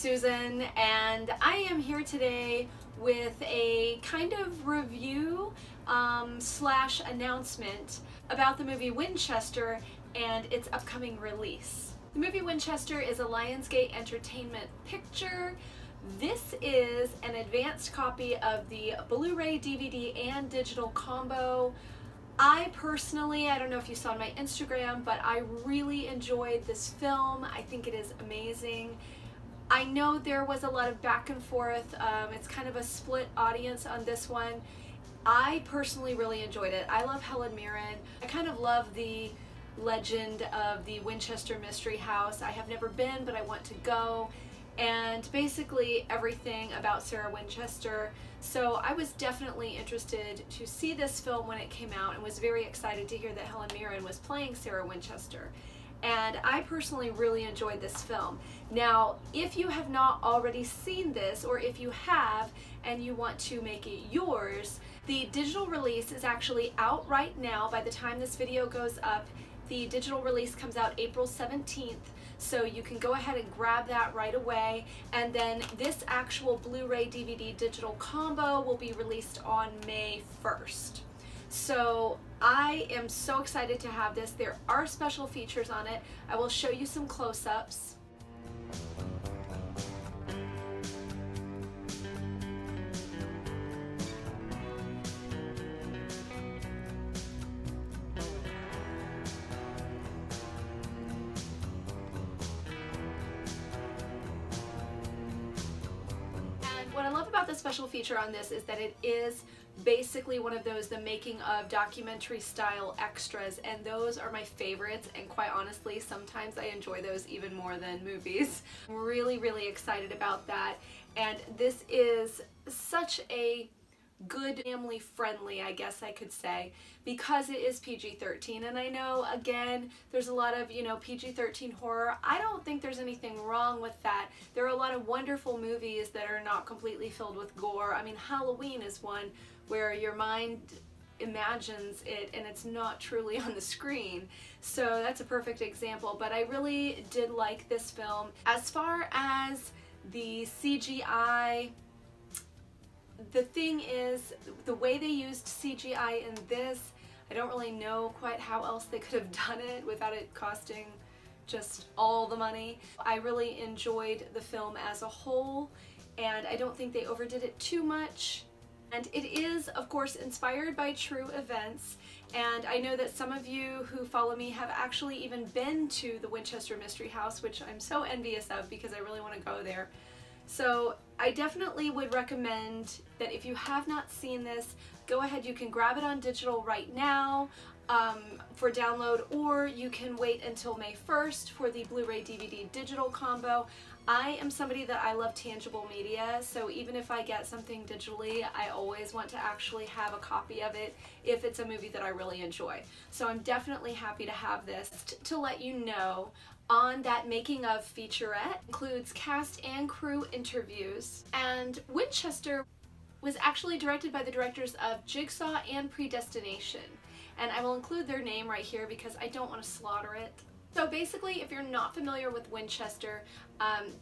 Susan, and I am here today with a kind of review slash announcement about the movie Winchester and its upcoming release. The movie Winchester is a Lionsgate Entertainment picture. This is an advanced copy of the Blu-ray, DVD, and digital combo. I personally, I don't know if you saw on my Instagram, but I really enjoyed this film. I think it is amazing. I know there was a lot of back and forth. It's kind of a split audience on this one. I personally really enjoyed it. I love Helen Mirren. I kind of love the legend of the Winchester Mystery House. I have never been, but I want to go. And basically everything about Sarah Winchester. So I was definitely interested to see this film when it came out and was very excited to hear that Helen Mirren was playing Sarah Winchester. And I personally really enjoyed this film. Now, if you have not already seen this, or if you have and you want to make it yours, the digital release is actually out right now. By the time this video goes up, the digital release comes out April 17th. So you can go ahead and grab that right away, and then this actual Blu-ray DVD digital combo will be released on May 1st. So I am so excited to have this. There are special features on it. I will show you some close-ups. What I love about the special feature on this is that it is basically one of those the making of documentary style extras, and those are my favorites, and quite honestly sometimes I enjoy those even more than movies. I'm really excited about that, and this is such a good family friendly, I guess I could say, because it is PG-13. And I know, again, there's a lot of, PG-13 horror. I don't think there's anything wrong with that. There are a lot of wonderful movies that are not completely filled with gore. I mean, Halloween is one where your mind imagines it and it's not truly on the screen. So that's a perfect example, but I really did like this film. As far as the CGI, the thing is, the way they used CGI in this, I don't really know quite how else they could have done it without it costing just all the money. I really enjoyed the film as a whole, and I don't think they overdid it too much. And it is, of course, inspired by true events, and I know that some of you who follow me have actually even been to the Winchester Mystery House, which I'm so envious of because I really want to go there. So I definitely would recommend that if you have not seen this, go ahead, you can grab it on digital right now for download, or you can wait until May 1st for the Blu-ray DVD digital combo. I am somebody that I love tangible media, so even if I get something digitally, I always want to actually have a copy of it if it's a movie that I really enjoy. So I'm definitely happy to have this. To let you know, on that making of featurette includes cast and crew interviews, and Winchester was actually directed by the directors of Jigsaw and Predestination, and I will include their name right here because I don't want to slaughter it. So basically, if you're not familiar with Winchester,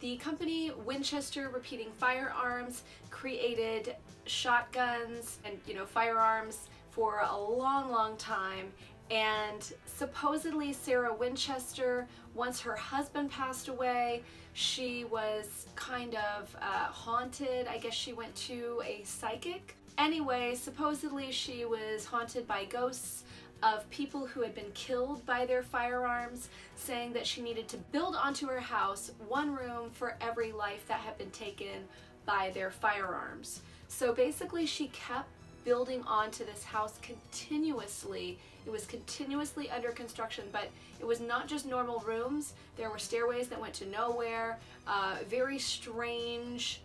the company Winchester Repeating Firearms created shotguns and firearms for a long time. And supposedly Sarah Winchester, once her husband passed away, she was kind of haunted. I guess she went to a psychic. Anyway, supposedly she was haunted by ghosts of people who had been killed by their firearms, saying that she needed to build onto her house one room for every life that had been taken by their firearms. So basically she kept building onto this house continuously. It was continuously under construction, but it was not just normal rooms. There were stairways that went to nowhere, very strange,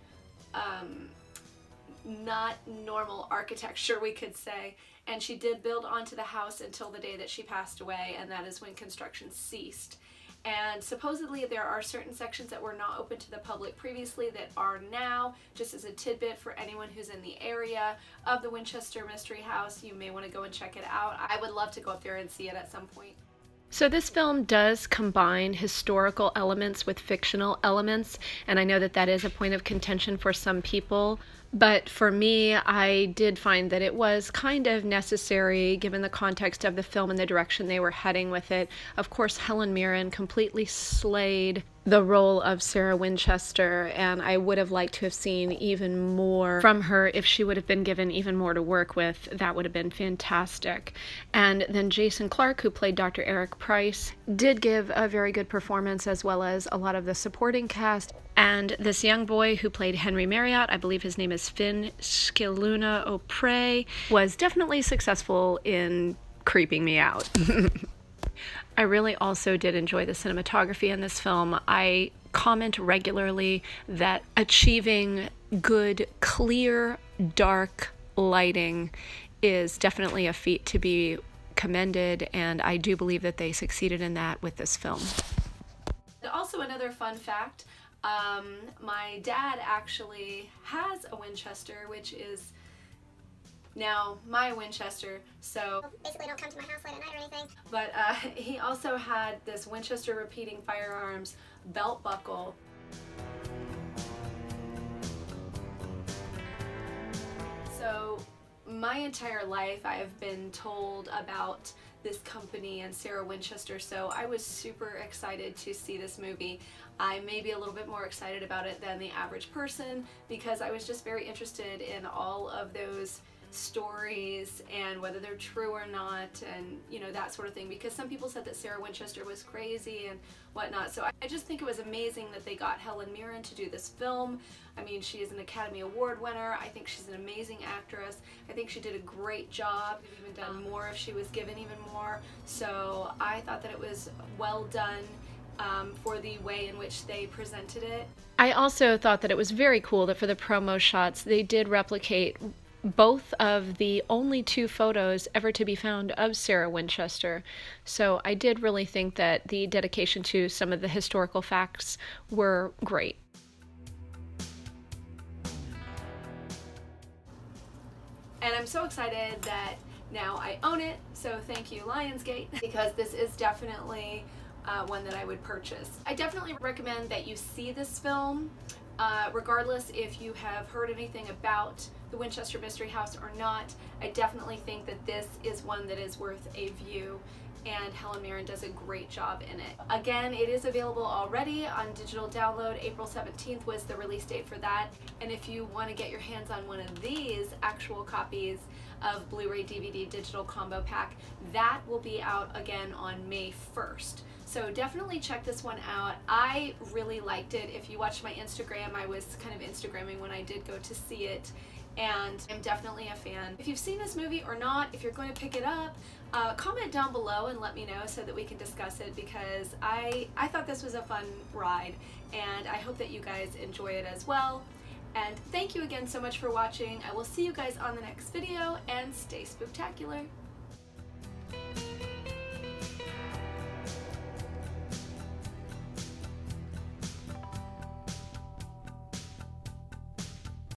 not normal architecture, we could say. And she did build onto the house until the day that she passed away, and that is when construction ceased. And supposedly there are certain sections that were not open to the public previously that are now. Just as a tidbit for anyone who's in the area of the Winchester Mystery House, you may want to go and check it out. I would love to go up there and see it at some point. So this film does combine historical elements with fictional elements, and I know that that is a point of contention for some people. But for me, I did find that it was kind of necessary given the context of the film and the direction they were heading with it. Of course, Helen Mirren completely slayed the role of Sarah Winchester, and I would have liked to have seen even more from her. If she would have been given even more to work with, that would have been fantastic. And then Jason Clarke, who played Dr. Eric Price, did give a very good performance, as well as a lot of the supporting cast. And this young boy who played Henry Marriott, I believe his name is Finn Skiluna O'Prey, was definitely successful in creeping me out. I really also did enjoy the cinematography in this film. I comment regularly that achieving good, clear, dark lighting is definitely a feat to be commended, and I do believe that they succeeded in that with this film. Also, another fun fact, my dad actually has a Winchester, which is now my Winchester, so basically don't come to my house late at night or anything. But he also had this Winchester repeating firearms belt buckle. So my entire life I have been told about this company and Sarah Winchester, so I was super excited to see this movie. I may be a little bit more excited about it than the average person because I was just very interested in all of those stories and whether they're true or not, and you know, that sort of thing, because some people said that Sarah Winchester was crazy and whatnot. So I just think it was amazing that they got Helen Mirren to do this film. I mean, she is an Academy Award winner. I think she's an amazing actress. I think she did a great job. Could have even done more if she was given even more. So I thought that it was well done for the way in which they presented it. I also thought that it was very cool that for the promo shots they did replicate both of the only 2 photos ever to be found of Sarah Winchester. So I did really think that the dedication to some of the historical facts were great. And I'm so excited that now I own it, so thank you Lionsgate, because this is definitely one that I would purchase. I definitely recommend that you see this film. Regardless if you have heard anything about the Winchester Mystery House or not, I definitely think that this is one that is worth a view, and Helen Mirren does a great job in it. Again, it is available already on digital download. April 17th was the release date for that, and if you want to get your hands on one of these actual copies of Blu-ray DVD digital combo pack, that will be out again on May 1st. So definitely check this one out. I really liked it. If you watched my Instagram, I was kind of Instagramming when I did go to see it, and I'm definitely a fan. If you've seen this movie or not, if you're going to pick it up, comment down below and let me know so that we can discuss it, because I thought this was a fun ride, and I hope that you guys enjoy it as well. And thank you again so much for watching. I will see you guys on the next video, and stay spooktacular.